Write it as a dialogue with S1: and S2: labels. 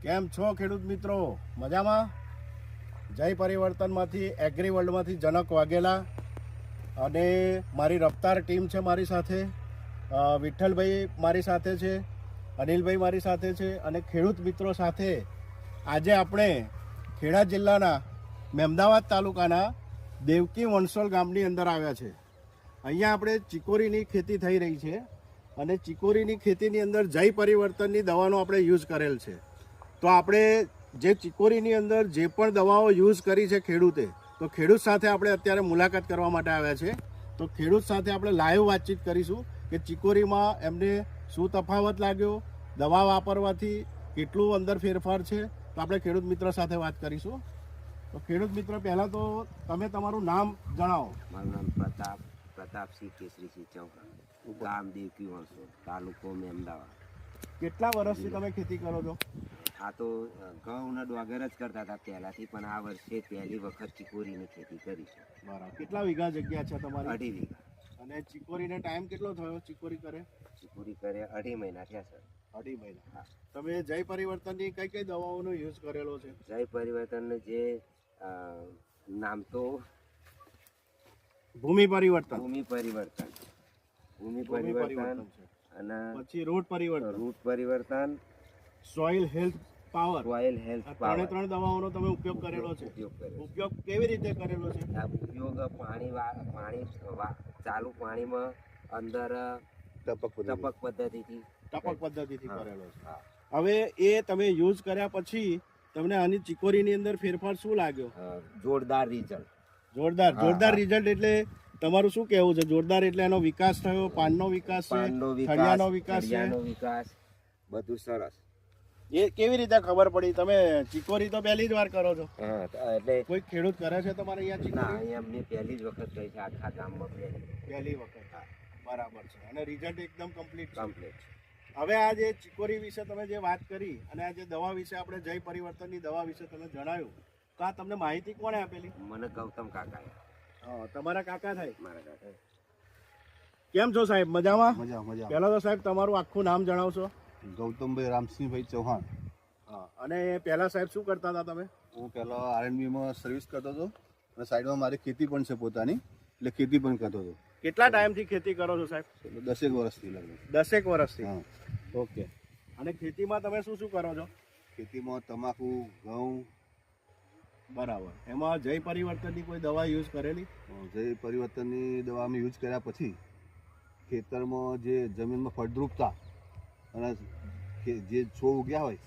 S1: કેમ છો ખેડૂત મિત્રો? મજામાં? જય પરિવર્તનમાંથી એગ્રી વર્લ્ડમાંથી જનક વાઘેલા અને મારી રફતાર ટીમ છે મારી સાથે. વિઠ્ઠલભાઈ મારી સાથે છે, અનિલભાઈ મારી સાથે છે અને ખેડૂત મિત્રો સાથે આજે આપણે ખેડા જિલ્લાના મહેમદાવાદ તાલુકાના દેવકી વણસોલ ગામની અંદર આવ્યા છે. અહીંયા આપણે ચીકોરીની ખેતી થઈ રહી છે અને ચીકોરીની ખેતીની અંદર જય પરિવર્તનની દવાનો આપણે યુઝ કરેલ છે. તો આપણે જે ચીકોરીની અંદર જે પણ દવાઓ યુઝ કરી છે ખેડૂતે, તો ખેડૂત સાથે આપણે અત્યારે મુલાકાત કરવા માટે આવ્યા છે. તો ખેડૂત સાથે આપણે લાઈવ વાતચીત કરીશું કે ચીકોરીમાં એમને શું તફાવત લાગ્યો, દવા વાપરવાથી કેટલું અંદર ફેરફાર છે. તો આપણે ખેડૂત મિત્ર સાથે વાત કરીશું. તો ખેડૂત મિત્ર, પહેલાં તો તમે તમારું નામ જણાવો.
S2: મારું નામ પ્રતાપસિંહ કેસરીસિંહ ચૌહાણ, ગામ દેવકી વણસોલ, તાલુકો મહેમદાવાદ.
S1: કેટલા વર્ષથી તમે ખેતી કરો છો?
S2: આ તો ઘઉંના ડોગર જ કરતા હતા પહેલાથી, પણ આ વર્ષે પહેલી વખત ચીકોરીની ખેતી કરી છે.
S1: બરાબર. કેટલા વીઘા જગ્યા છે તમારી?
S2: 2.5 વીઘા.
S1: અને ચીકોરીને ટાઈમ કેટલો થયો ચીકોરી કરે?
S2: ચીકોરી કરે 2.5 મહિના થયા સર.
S1: 2.5 મહિના. હા. તમે જય પરિવર્તનની કઈ કઈ દવાઓનો યુઝ કરેલો છે?
S2: જય પરિવર્તનનું જે નામ તો
S1: ભૂમિ પરિવર્તન છે,
S2: અને
S1: પછી રૂટ પરિવર્તન, સોઇલ હેલ્થ પાવર. ત્રણ દવાઓનો તમે ઉપયોગ કરેલો છે. ઉપયોગ કેવી રીતે કરેલો છે?
S2: આ ઉપયોગ પાણી ચાલુ પાણીમાં અંદર ટપક પદ્ધતિથી
S1: કરેલો છે. હવે એ તમે યુઝ કર્યા પછી તમને આની ચીકોરીની અંદર ફેરફાર શું લાગ્યો?
S2: જોરદાર રિઝલ્ટ.
S1: જોરદાર રિઝલ્ટ એટલે તમારું શું કહેવું છે? જોરદાર એટલે એનો વિકાસ થયો, પાનનો વિકાસ છે, થળિયાનો વિકાસ છે,
S2: બધું સરસ.
S1: એ કેવી રીતે ખબર પડી? તમે ચીકોરી તો પહેલી જ વાર કરો છો?
S2: એટલે
S1: કોઈ ખેડૂત કરે છે તમારે અહીંયા ચીકોરી?
S2: અહીંયા મેં પહેલી જ વખત કરી છે આખા ગામમાં.
S1: પહેલી વખત. બરાબર છે. અને રિઝલ્ટ એકદમ કમ્પ્લીટ. હવે આ જે ચીકોરી વિશે તમે જે વાત કરી અને આ જે દવા વિશે આપણે જય પરિવર્તનની દવા વિશે તમે જણાવ્યું, તો આ તમને માહિતી કોણે આપેલી?
S2: મને ગૌતમ કાકાએ.
S1: હા, તમારા કાકા થાય?
S2: મારા કાકા.
S1: કેમ છો સાહેબ? મજામાં?
S3: મજા.
S1: પહેલા તો સાહેબ તમારું આખું નામ જણાવશો?
S3: ગૌતમભાઈ રામસિંહભાઈ ચૌહાણ.
S1: હા. અને પહેલા સાહેબ શું કરતા હતા તમે?
S3: હું પહેલાં આરએનબીમાં સર્વિસ કરતો હતો અને સાઈડમાં મારી ખેતી પણ છે પોતાની, એટલે ખેતી પણ કરતો હતો.
S1: કેટલા ટાઈમથી ખેતી કરો છો સાહેબ?
S3: 10 વર્ષથી લગભગ.
S1: 10 વર્ષથી.
S3: હા.
S1: ઓકે. અને ખેતીમાં તમે શું શું કરો છો?
S3: ખેતીમાં તમાકુ, ઘઉં.
S1: બરાબર. એમાં જય પરિવર્તનની કોઈ દવા યુઝ કરેલી?
S3: જય પરિવર્તનની દવા અમે યુઝ કર્યા પછી ખેતરમાં જે જમીનમાં ફળદ્રુપતા અને જે છોડ ઉગ્યા હોય